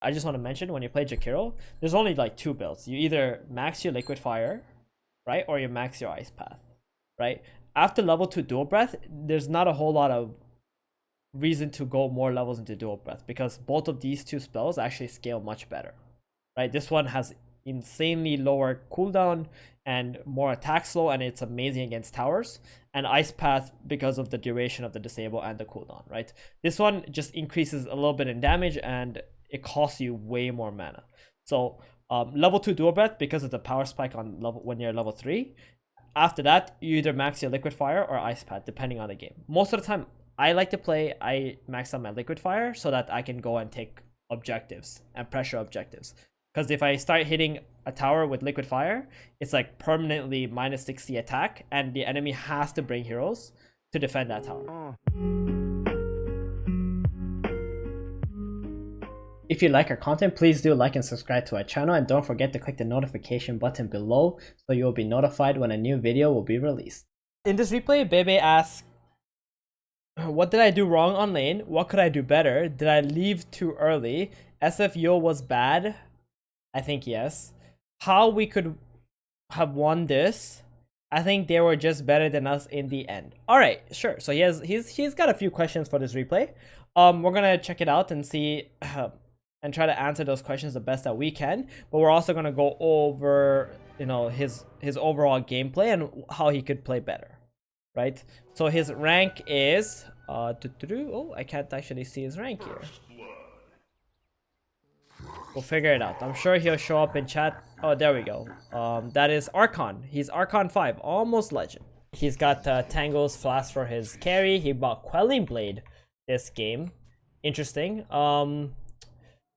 I just want to mention when you play Jakiro, there's only like two builds. You either max your liquid fire, right, or you max your ice path, right? After level 2 dual breath, there's not a whole lot of reason to go more levels into dual breath because both of these two spells actually scale much better, right? This one has insanely lower cooldown and more attack slow, and it's amazing against towers. And ice path because of the duration of the disable and the cooldown, right? This one just increases a little bit in damage and it costs you way more mana. So level 2 dual breath because of the power spike on level when you're level 3. After that, you either max your liquid fire or ice path depending on the game. Most of the time I max out my liquid fire so that I can go and take objectives and pressure objectives. Because if I start hitting a tower with liquid fire, it's like permanently minus 60 attack, and the enemy has to bring heroes to defend that tower. If you like our content, please do like and subscribe to our channel, and don't forget to click the notification button below so you will be notified when a new video will be released. In this replay, Bebe asks, what did I do wrong on lane? What could I do better? Did I leave too early? SFO was bad? I think yes. How we could have won this? I think they were just better than us in the end. All right, sure. So he's got a few questions for this replay. We're gonna check it out and see and try to answer those questions the best that we can. But we're also gonna go over his overall gameplay and how he could play better, right? So his rank is oh, I can't actually see his rank here. We'll figure it out. I'm sure he'll show up in chat. Oh, there we go. That is Archon. He's Archon 5, almost legend. He's got Tango's Flask for his carry. He bought Quelling Blade this game. Interesting.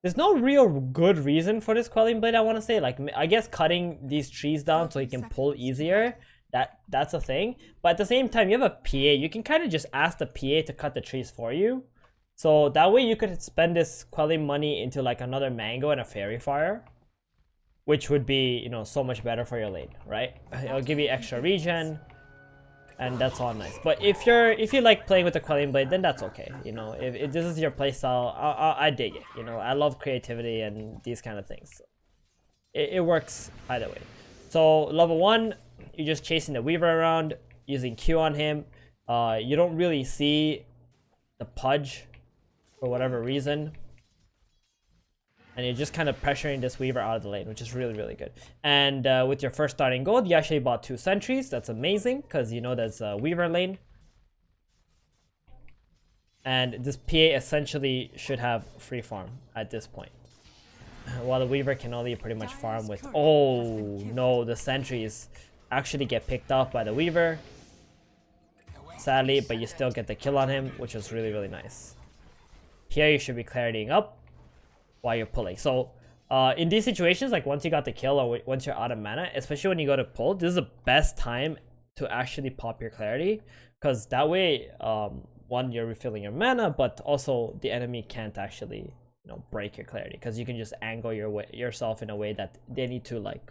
There's no real good reason for this Quelling Blade, I want to say. Like, I guess cutting these trees down so he can pull easier. That's a thing. But at the same time, you have a PA. You can kind of just ask the PA to cut the trees for you. So that way you could spend this quelling money into like another mango and a fairy fire, which would be, so much better for your lane, right? It'll give you extra regen, and that's all nice. But if you like playing with the quelling blade, then that's okay. If this is your playstyle, I dig it. I love creativity and these kind of things. So it works either way. So level 1, you're just chasing the Weaver around, using Q on him. You don't really see the Pudge for whatever reason, and you're just kind of pressuring this Weaver out of the lane, which is really, really good. And with your first starting gold, you actually bought 2 sentries. That's amazing because there's a Weaver lane, and this PA essentially should have free farm at this point, while the Weaver can only pretty much farm with no, the sentries actually get picked off by the Weaver, sadly, but you still get the kill on him, which was really, really nice. Here you should be claritying up while you're pulling. So in these situations, like once you got the kill or once you're out of mana, especially when you go to pull, this is the best time to actually pop your clarity, because that way, one, you're refilling your mana, but also the enemy can't actually break your clarity, because you can just angle yourself in a way that they need to like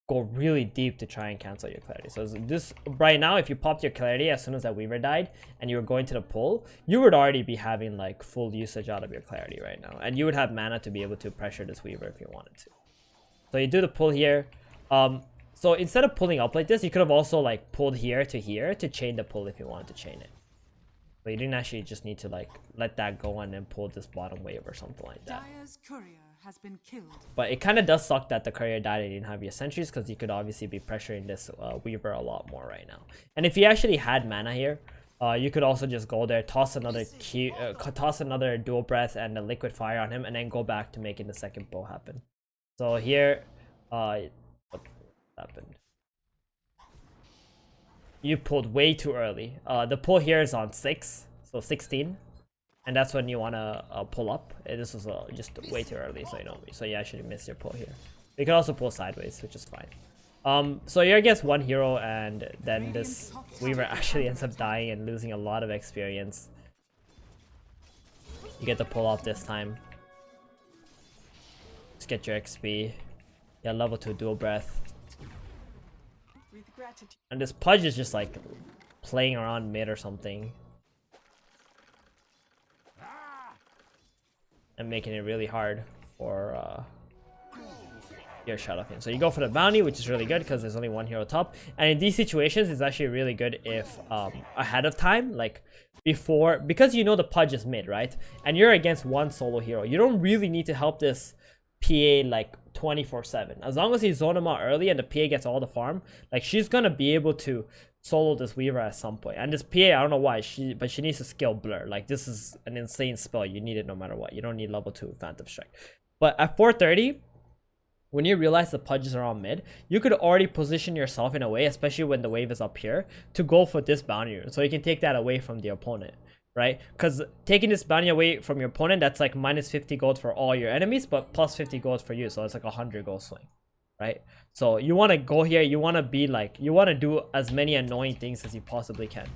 go really deep to try and cancel your clarity. So this right now, if you popped your clarity as soon as that Weaver died and you were going to the pull, you would already be having like full usage out of your clarity right now, and you would have mana to be able to pressure this Weaver if you wanted to. So you do the pull here. So instead of pulling up like this, you could have also like pulled here to chain the pull if you wanted to chain it. But you didn't actually just need to like let that go and then pull this bottom wave or something like that. Has been killed. But it kind of does suck that the courier died and you didn't have your sentries, because you could obviously be pressuring this Weaver a lot more right now. And if you actually had mana here, you could also just go there, toss another dual breath and a liquid fire on him, and then go back to making the second pull happen. So here, what happened? You pulled way too early. The pull here is on 6, so 16. And that's when you want to pull up. This was just way too early, so you actually missed your pull here. You can also pull sideways, which is fine. So you're against one hero, and then this Weaver actually ends up dying and losing a lot of experience. You get the pull off this time. Just get your XP. Yeah, level 2 dual breath. And this Pudge is just like playing around mid or something, and making it really hard. for your Shadow Fiend. So you go for the bounty, which is really good because there's only one hero top. And in these situations, it's actually really good if ahead of time, like before, because you know the Pudge is mid, right? And you're against one solo hero. You don't really need to help this PA like 24/7. As long as you zone him out early and the PA gets all the farm, like she's gonna be able to solo this Weaver at some point. And this PA, I don't know why, but she needs to skill Blur. Like this is an insane spell. You need it no matter what. You don't need level 2 Phantom Strike. But at 430, when you realize the Pudges are on mid, you could already position yourself in a way, especially when the wave is up here, to go for this bounty rune. So you can take that away from the opponent, right? Because taking this bounty away from your opponent, that's like minus 50 gold for all your enemies, but plus 50 gold for you. So it's like 100 gold swing, right? So you want to go here, you want to be like, you want to do as many annoying things as you possibly can.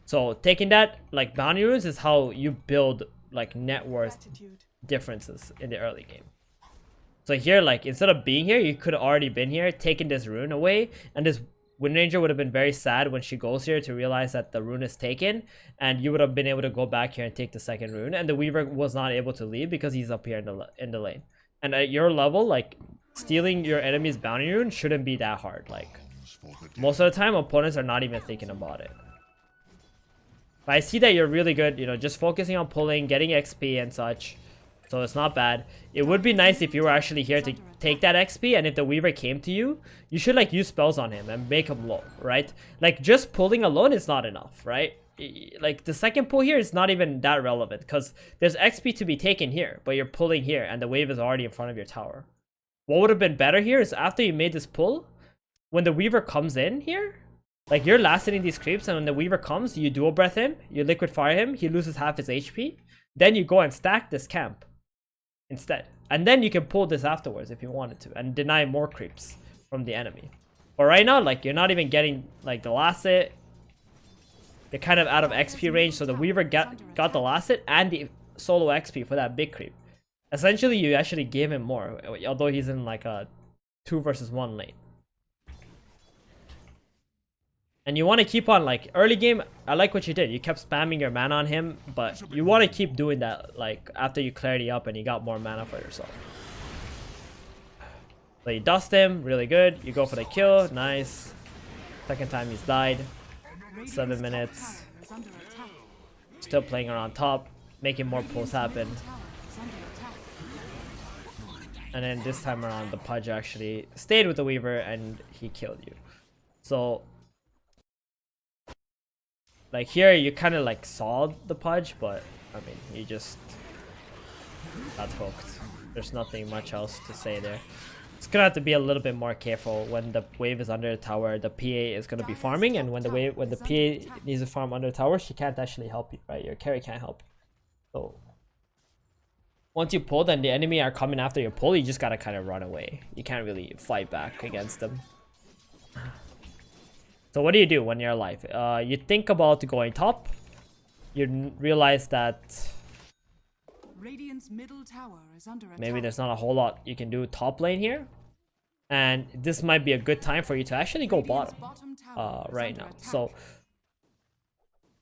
So taking that like bounty runes is how you build like net worth differences in the early game. So here, like, instead of being here, you could have already been here, taken this rune away, and this Wind Ranger would have been very sad when she goes here to realize that the rune is taken, and you would have been able to go back here and take the second rune, and the Weaver was not able to leave because he's up here in the lane. And at your level, like, stealing your enemy's bounty rune shouldn't be that hard. Like, most of the time, opponents are not even thinking about it. But I see that you're really good, you know, just focusing on pulling, getting XP and such. So it's not bad. It would be nice if you were actually here to take that XP, and if the Weaver came to you, you should like use spells on him and make him low, right? Like just pulling alone is not enough, right? Like the second pull here is not even that relevant because there's XP to be taken here, but you're pulling here and the wave is already in front of your tower. What would have been better here is after you made this pull, when the Weaver comes in here, like you're last hitting these creeps, and when the Weaver comes, you dual breath him, you liquid fire him, he loses half his HP, then you go and stack this camp instead, and then you can pull this afterwards if you wanted to and deny more creeps from the enemy. But right now, like, you're not even getting like the last hit. They're kind of out of XP range, so the Weaver got the last hit and the solo XP for that big creep. Essentially, you actually gave him more, although he's in like a 2 versus 1 lane. And you want to keep on, like, early game, I like what you did. You kept spamming your mana on him, but you want to keep doing that, like, after you clarity up and you got more mana for yourself. So you dust him, really good. You go for the kill, nice. Second time he's died. 7 minutes. Still playing around top, making more pulls happen. And then this time around, the Pudge actually stayed with the Weaver and he killed you. So like here, you kind of like saw the Pudge, but I mean, you just got hooked. There's nothing much else to say there. It's gonna have to be a little bit more careful when the wave is under the tower. The PA is gonna be farming, and when the PA needs to farm under the tower, she can't actually help you, right? Your carry can't help you. So once you pull, then the enemy are coming after your pull. You just gotta kind of run away. You can't really fight back against them. So what do you do when you're alive? You think about going top. You realize that Radiant's middle tower is under attack. maybe there's not a whole lot you can do top lane here, and this might be a good time for you to actually go bottom right now. So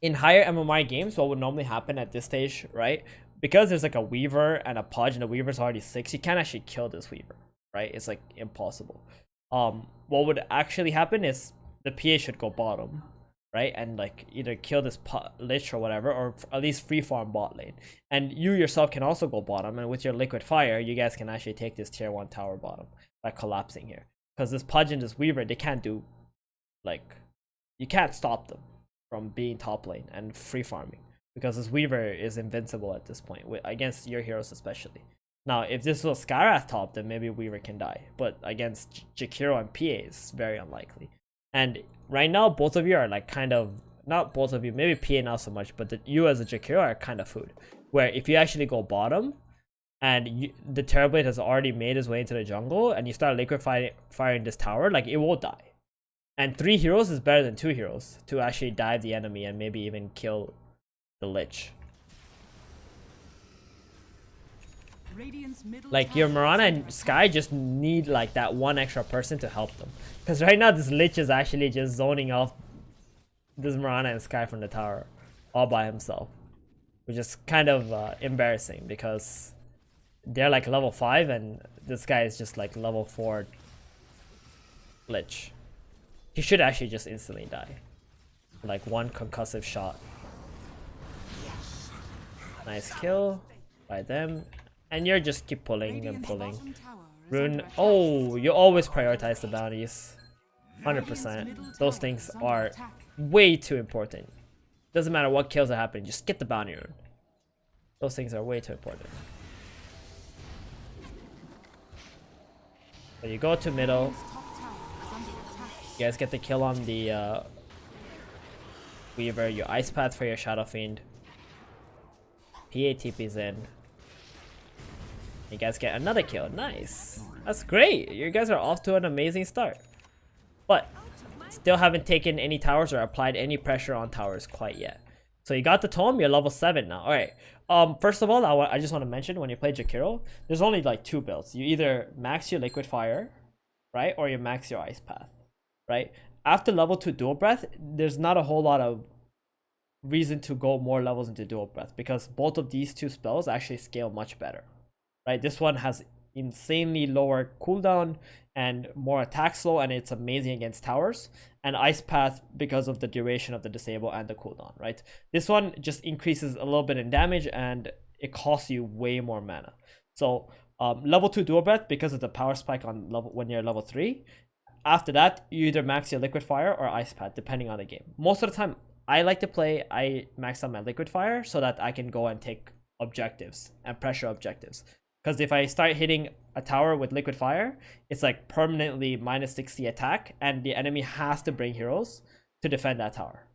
in higher MMR games, what would normally happen at this stage, right? Because there's like a Weaver and a Pudge, and the Weaver's already 6, you can't actually kill this Weaver, right? It's like impossible. What would actually happen is the PA should go bottom, right? And like either kill this Lich or whatever, or at least free farm bot lane. And you yourself can also go bottom, and with your liquid fire, you guys can actually take this tier 1 tower bottom by collapsing here. Because this Pudge and this Weaver, they can't do, like, you can't stop them from being top lane and free farming. Because this Weaver is invincible at this point, against your heroes especially. Now, if this was Skyrath top, then maybe Weaver can die. But against Jakiro and PA, it's very unlikely. And right now, both of you are like kind of, not both of you, maybe PA not so much, but you as a Jakiro are kind of food. Where if you actually go bottom, and the Terrorblade has already made his way into the jungle, and you start liquid firing this tower, like it will die. And 3 heroes is better than 2 heroes to actually dive the enemy and maybe even kill the Lich. Like your Mirana and Sky just need like that one extra person to help them, because right now this Lich is actually just zoning off this Mirana and Sky from the tower all by himself, which is kind of embarrassing because they're like level 5 and this guy is just like level 4 Lich. He should actually just instantly die. Like one concussive shot. Nice kill by them. And you're just keep pulling and pulling. Rune. Oh, you always prioritize the bounties. 100%. Those things are way too important. Doesn't matter what kills are happening, just get the bounty rune. Those things are way too important. So you go to middle. You guys get the kill on the Weaver. Your Ice Path for your Shadow Fiend. PA TP's in. You guys get another kill. Nice. That's great. You guys are off to an amazing start. But still haven't taken any towers or applied any pressure on towers quite yet. So you got the tome, you're level 7 now. Alright. First of all, I just want to mention when you play Jakiro, there's only like 2 builds. You either max your Liquid Fire, right? Or you max your Ice Path, right? After level 2 Dual Breath, there's not a whole lot of reason to go more levels into Dual Breath because both of these 2 spells actually scale much better, right? This one has insanely lower cooldown and more attack slow, and it's amazing against towers. And Ice Path because of the duration of the disable and the cooldown, right? This one just increases a little bit in damage and it costs you way more mana. So level 2 Dual Breath because of the power spike on level when you're level 3. After that, you either max your Liquid Fire or Ice Path depending on the game. Most of the time I like to play, I max out my Liquid Fire so that I can go and take objectives and pressure objectives. Because if I start hitting a tower with Liquid Fire, it's like permanently minus 60 attack, and the enemy has to bring heroes to defend that tower.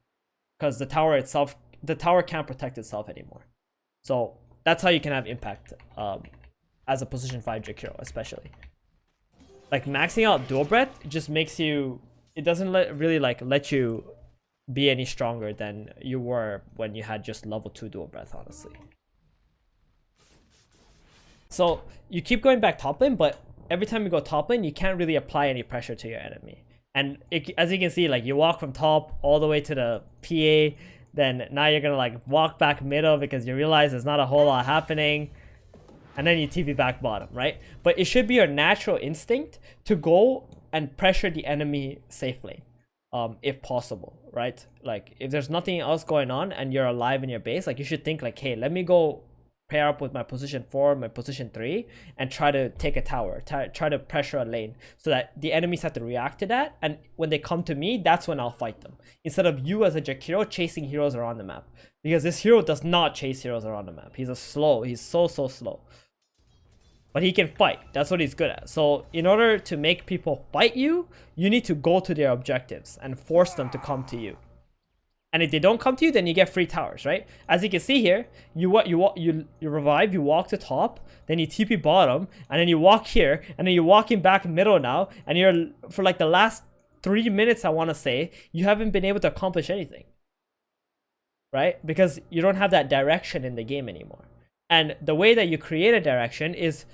Because the tower itself, the tower can't protect itself anymore. So that's how you can have impact as a position 5 Jakiro, especially. Like maxing out Dual Breath just makes you, it doesn't really let you be any stronger than you were when you had just level 2 Dual Breath, honestly. So you keep going back top lane, but every time you go top lane, you can't really apply any pressure to your enemy. And as you can see, like you walk from top all the way to the PA, then now you're gonna like walk back middle because you realize there's not a whole lot happening, and then you TP back bottom, right? But it should be your natural instinct to go and pressure the enemy safely, if possible, right? Like if there's nothing else going on and you're alive in your base, like you should think like, hey, let me go pair up with my position 4, my position 3, and try to take a tower, try to pressure a lane so that the enemies have to react to that, and when they come to me, that's when I'll fight them. Instead of you as a Jakiro chasing heroes around the map. Because this hero does not chase heroes around the map. He's so slow. But he can fight. That's what he's good at. So in order to make people fight you, you need to go to their objectives and force them to come to you. And if they don't come to you, then you get free towers, right? As you can see here, you revive, you walk to top, then you TP bottom, and then you walk here, and then you're walking back middle now, and you're, for like the last 3 minutes, I want to say, you haven't been able to accomplish anything, right? Because you don't have that direction in the game anymore. And the way that you create a direction is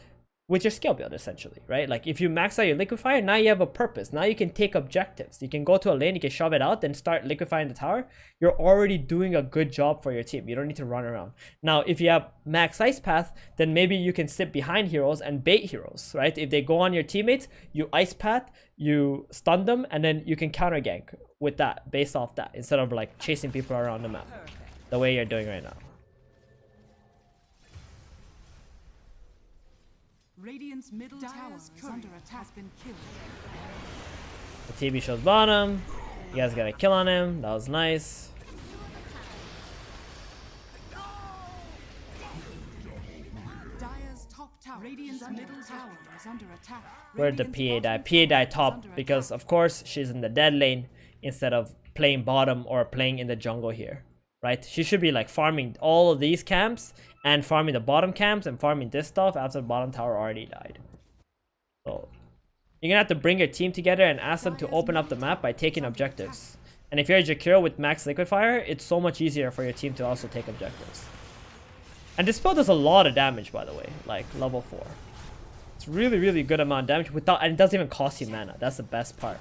with your skill build, essentially, right? Like if you max out your liquefier, now you have a purpose. Now you can take objectives. You can go to a lane, you can shove it out, then start liquefying the tower. You're already doing a good job for your team. You don't need to run around. Now, if you have max ice path, then maybe you can sit behind heroes and bait heroes, right? If they go on your teammates, you ice path, you stun them, and then you can counter gank with that, based off that, instead of like chasing people around the map, the way you're doing right now. Radiant's middle tower is under attack. Has been killed. The TB shows bottom. You guys got a kill on him. That was nice. Dire's top tower. Radiant's middle tower is under attack. Where'd the PA die? PA died top because, of course, she's in the dead lane instead of playing bottom or playing in the jungle here, right? She should be like farming all of these camps and farming the bottom camps and farming this stuff after the bottom tower already died. So you're gonna have to bring your team together and ask them to open up the map by taking objectives. And if you're a Jakiro with max liquefier, it's so much easier for your team to also take objectives. And this spell does a lot of damage, by the way, like level 4. It's really good amount of damage without, and it doesn't even cost you mana. That's the best part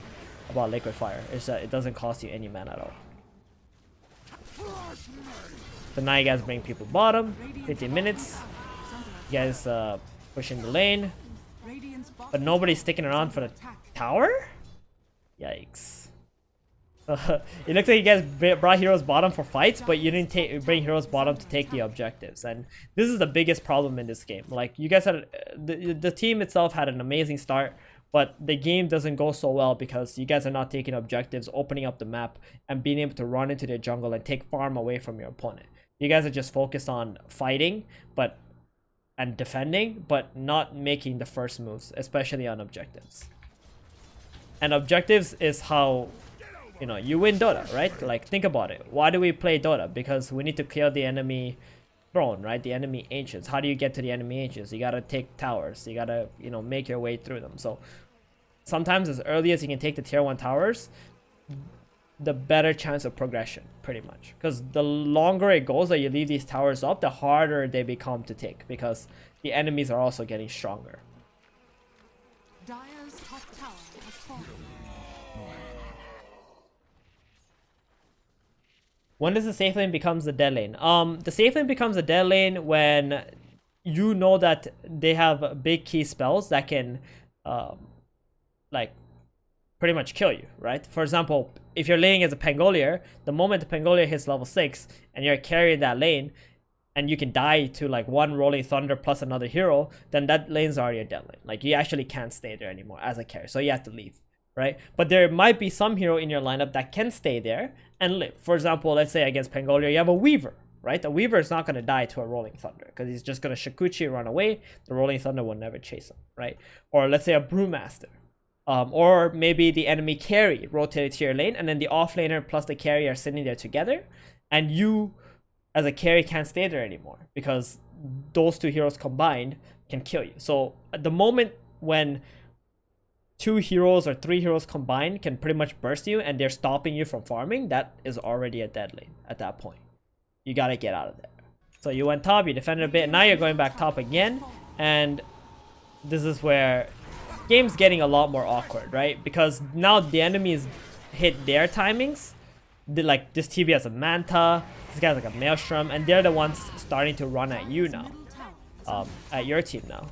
about liquefier, is that it doesn't cost you any mana at all. So now you guys bring people bottom, 15 minutes. You guys Pushing the lane. Radiant's bottom But nobody's sticking around for the attack. tower? Yikes. It looks like you guys brought heroes bottom for fights, but you didn't bring heroes bottom to take the objectives. And this is the biggest problem in this game. Like, you guys had the team itself had an amazing start, but the game doesn't go so well because you guys are not taking objectives, opening up the map, and being able to run into the jungle and take farm away from your opponent. You guys are just focused on fighting and defending, but not making the first moves, especially on objectives. And objectives is how, you know, you win Dota, right? Like, think about it. Why do we play Dota? Because we need to kill the enemy throne, right? The enemy ancients. How do you get to the enemy ancients? You gotta take towers. You gotta, you know, make your way through them. So sometimes as early as you can take the tier 1 towers, the better chance of progression, pretty much. Because the longer it goes that you leave these towers up, the harder they become to take, because the enemies are also getting stronger. Dire's top tower has fallen. When does the safe lane becomes the dead lane? The safe lane becomes a dead lane when you know that they have big key spells that can, like, pretty much kill you, right? For example, if you're laning as a Pangolier, the moment the Pangolier hits level 6 and you're carrying that lane, and you can die to like one Rolling Thunder plus another hero, then that lane's already a dead lane. Like, you actually can't stay there anymore as a carry, so you have to leave, right? But there might be some hero in your lineup that can stay there and live. For example, let's say against Pangolier, you have a Weaver, right? A Weaver is not going to die to a Rolling Thunder because he's just going to Shikuchi run away. The Rolling Thunder will never chase him, right? Or let's say a Brewmaster. Or maybe the enemy carry rotated to your lane, and then the offlaner plus the carry are sitting there together, and you as a carry can't stay there anymore because those two heroes combined can kill you. So at the moment when 2 heroes or 3 heroes combined can pretty much burst you and they're stopping you from farming, that is already a dead lane at that point. You gotta get out of there. So you went top, you defended a bit, now you're going back top again, and this is where game's getting a lot more awkward, right? Because now the enemies hit their timings. Like, this TV has a Manta, this guy's like a Maelstrom, and they're the ones starting to run at you now, at your team now,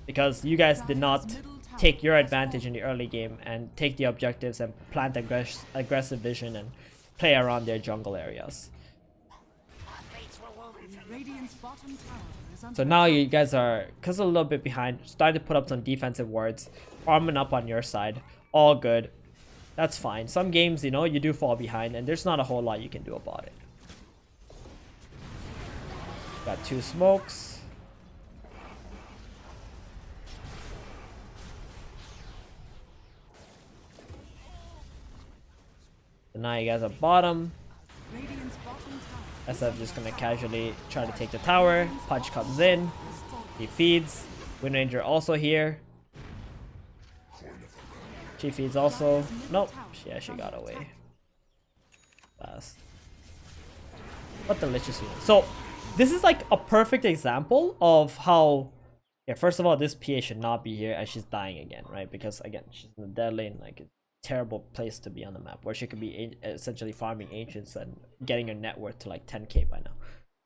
because you guys did not take your advantage in the early game and take the objectives and plant aggressive vision and play around their jungle areas. Radiant's bottom tower is under So now you guys are, because a little bit behind, starting to put up some defensive wards, arming up on your side. All good. That's fine. Some games, you know, you do fall behind, and there's not a whole lot you can do about it. Got 2 smokes. So now you guys are bottom. Radiant's bottom tower. SF just gonna casually try to take the tower. Pudge comes in. He feeds. Wind Ranger also here. She feeds also. Nope. Yeah, she got away. Fast. What the Lich is doing. So, this is like a perfect example of how... Yeah, first of all, this PA should not be here and she's dying again, right? Because, again, she's in the dead lane, like a terrible place to be on the map, where she could be essentially farming ancients and getting her net worth to like 10k by now.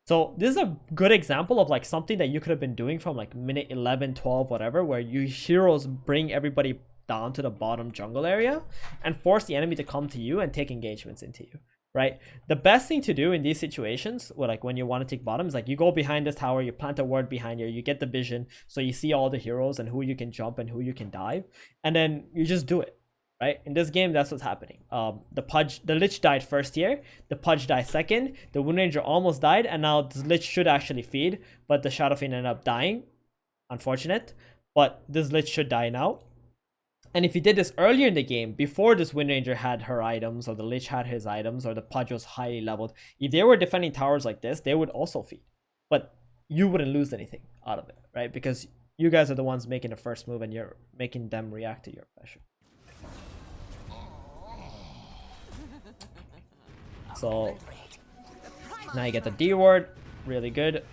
So this is a good example of like something that you could have been doing from like minute 11, 12, whatever, where you heroes bring everybody down to the bottom jungle area and force the enemy to come to you and take engagements into you, right? The best thing to do in these situations, where like when you want to take bottom, is like you go behind this tower, you plant a ward behind you get the vision, so you see all the heroes and who you can jump and who you can dive, and then you just do it. Right, in this game, that's what's happening. The Lich died first here, the Pudge died second, the Wind Ranger almost died, and now the Lich should actually feed, but the Shadow Fiend ended up dying. Unfortunate, but this Lich should die now. And if you did this earlier in the game, before this Wind Ranger had her items, or the Lich had his items, or the Pudge was highly leveled, if they were defending towers like this, they would also feed. But you wouldn't lose anything out of it, right? Because you guys are the ones making the first move, and you're making them react to your pressure. So now you get the D ward, really good.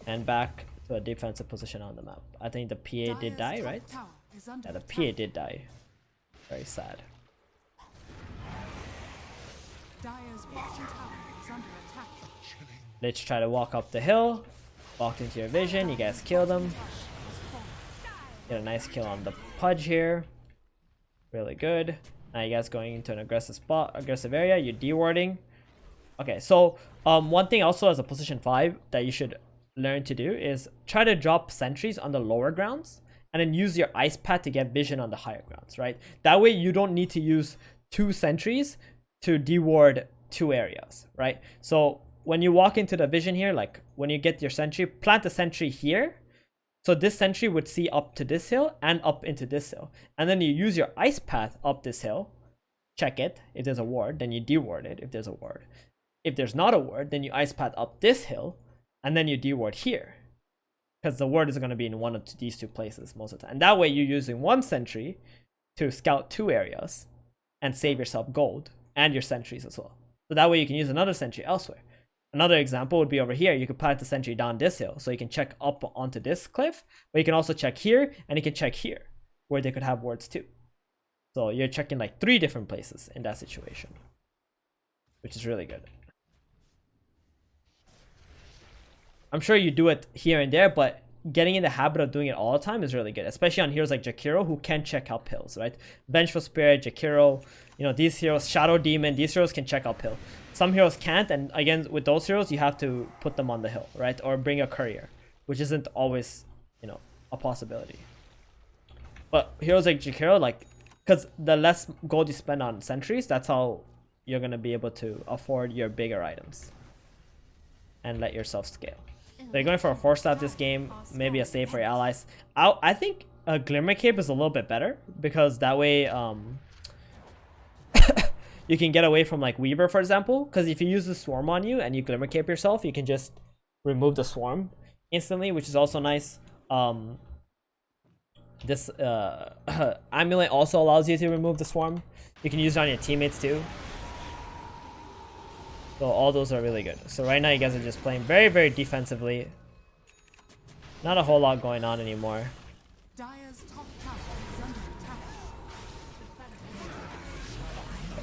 And back to a defensive position on the map. I think the PA did die, right? Yeah, the PA did die. Very sad. Dire's bottom tower is under attack. They try to walk up the hill, walked into your vision, you guys kill them. Get a nice kill on the Pudge here. Really good. Now you guys going into an aggressive area, you're dewarding. Okay, so one thing also as a position 5 that you should learn to do is try to drop sentries on the lower grounds and then use your ice pad to get vision on the higher grounds, right? That way you don't need to use 2 sentries to deward 2 areas, right? So when you walk into the vision here, like when you get your sentry, plant a sentry here. So this sentry would see up to this hill and up into this hill. And then you use your ice path up this hill, check it. If there's a ward, then you deward it if there's a ward. If there's not a ward, then you ice path up this hill and then you deward here. Because the ward is going to be in one of these 2 places most of the time. And that way you're using 1 sentry to scout 2 areas and save yourself gold and your sentries as well. So that way you can use another sentry elsewhere. Another example would be over here. You could plant the sentry down this hill so you can check up onto this cliff, but you can also check here and you can check here where they could have wards too. So you're checking like 3 different places in that situation, which is really good. I'm sure you do it here and there, but getting in the habit of doing it all the time is really good, especially on heroes like Jakiro who can check up hills, right? Vengeful Spirit, Jakiro, you know, these heroes, Shadow Demon, these heroes can check uphill. Some heroes can't, and again, with those heroes, you have to put them on the hill, right? Or bring a courier, which isn't always, you know, a possibility. But heroes like Jakiro, like, because the less gold you spend on sentries, that's how you're going to be able to afford your bigger items and let yourself scale. So you're going for a 4-star this game, maybe a save for your allies. I think a Glimmer Cape is a little bit better because that way you can get away from like Weaver, for example. Because if you use the Swarm on you and you Glimmer Cape yourself, you can just remove the Swarm instantly, which is also nice. This Amulet also allows you to remove the Swarm. You can use it on your teammates too. So all those are really good. So right now you guys are just playing very, very defensively. Not a whole lot going on anymore. Dire's top tower is under attack.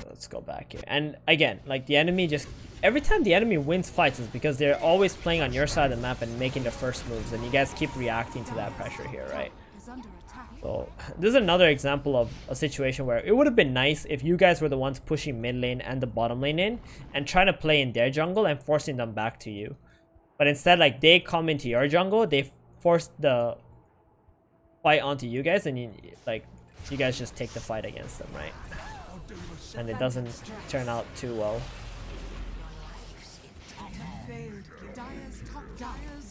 Let's go back here. And again, like the enemy just... Every time the enemy wins fights is because they're always playing on your side of the map and making the first moves. And you guys keep reacting to that pressure here, right? Is under attack. So this is another example of a situation where it would have been nice if you guys were the ones pushing mid lane and the bottom lane in and trying to play in their jungle and forcing them back to you. But instead, like, they come into your jungle, they force the fight onto you guys, and you guys just take the fight against them, right? And it doesn't turn out too well. Dire's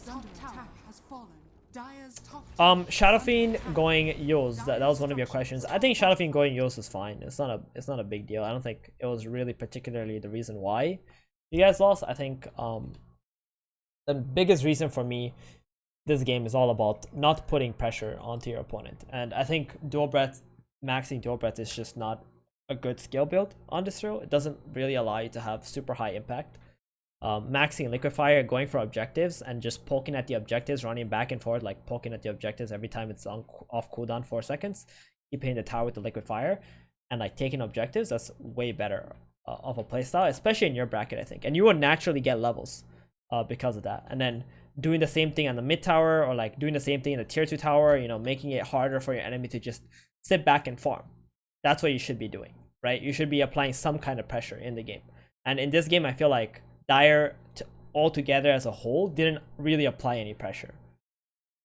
top tower has fallen. Dire's top Shadow Fiend going Yules. That was one of your questions. I think Shadow Fiend going Yules is fine. It's not a big deal. I don't think it was really particularly the reason why you guys lost. I think the biggest reason for me, this game is all about not putting pressure onto your opponent. And I think dual breath, maxing dual breath is just not a good skill build on this hero. It doesn't really allow you to have super high impact. Maxing Liquefier, going for objectives and just poking at the objectives, running back and forth, like poking at the objectives every time it's on off cooldown 4 seconds, keep hitting the tower with the Liquefier and like taking objectives, that's way better of a playstyle, especially in your bracket, I think. And you will naturally get levels because of that. And then doing the same thing on the mid tower, or like doing the same thing in the tier 2 tower, you know, making it harder for your enemy to just sit back and farm. That's what you should be doing, right? You should be applying some kind of pressure in the game. And in this game, I feel like Dire altogether as a whole didn't really apply any pressure,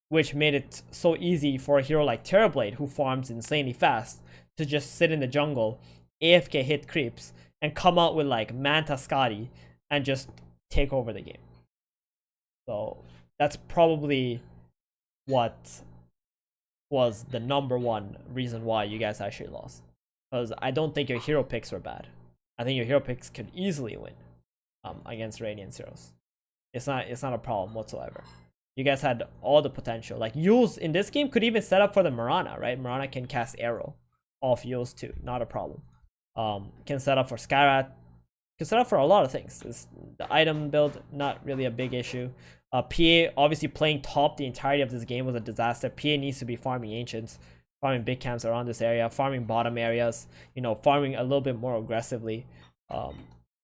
which made it so easy for a hero like Terrorblade, who farms insanely fast, to just sit in the jungle, AFK hit creeps, and come out with like Manta Scotty and just take over the game. So that's probably what was the #1 reason why you guys actually lost. Because I don't think your hero picks were bad. I think your hero picks could easily win against Radiant heroes. It's not a problem whatsoever. You guys had all the potential. Like Yules in this game could even set up for the Mirana, right? Mirana can cast arrow off Yules too, not a problem. Can set up for Skyrat, can set up for a lot of things. The item build, not really a big issue. PA obviously playing top the entirety of this game was a disaster. PA needs to be farming ancients, farming big camps around this area, farming bottom areas, you know, farming a little bit more aggressively.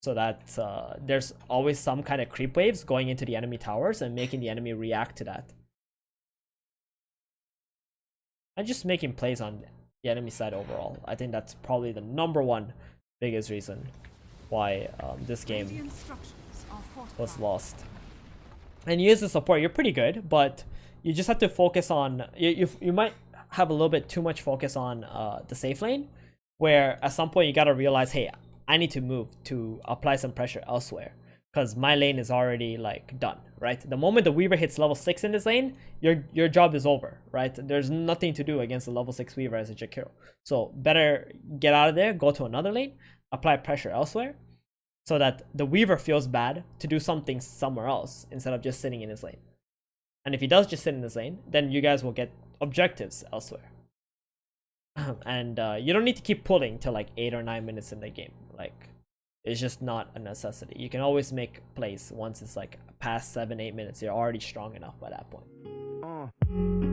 so that there's always some kind of creep waves going into the enemy towers and making the enemy react to that. And just making plays on the enemy side overall. I think that's probably the #1 biggest reason why this game Radiant structures are was fortified. lost. And you as a support, you're pretty good, but you just have to focus on, you might have a little bit too much focus on the safe lane, where at some point you gotta realize, hey, I need to move to apply some pressure elsewhere, because my lane is already like done, right? The moment the Weaver hits level 6 in this lane, your job is over, right? There's nothing to do against the level 6 Weaver as a Jakiro. So better get out of there, go to another lane, apply pressure elsewhere, so that the Weaver feels bad to do something somewhere else instead of just sitting in his lane. And if he does just sit in his lane, then you guys will get objectives elsewhere. And you don't need to keep pulling till like 8 or 9 minutes in the game. Like, it's just not a necessity. You can always make plays once it's like past 7-8 minutes. You're already strong enough by that point.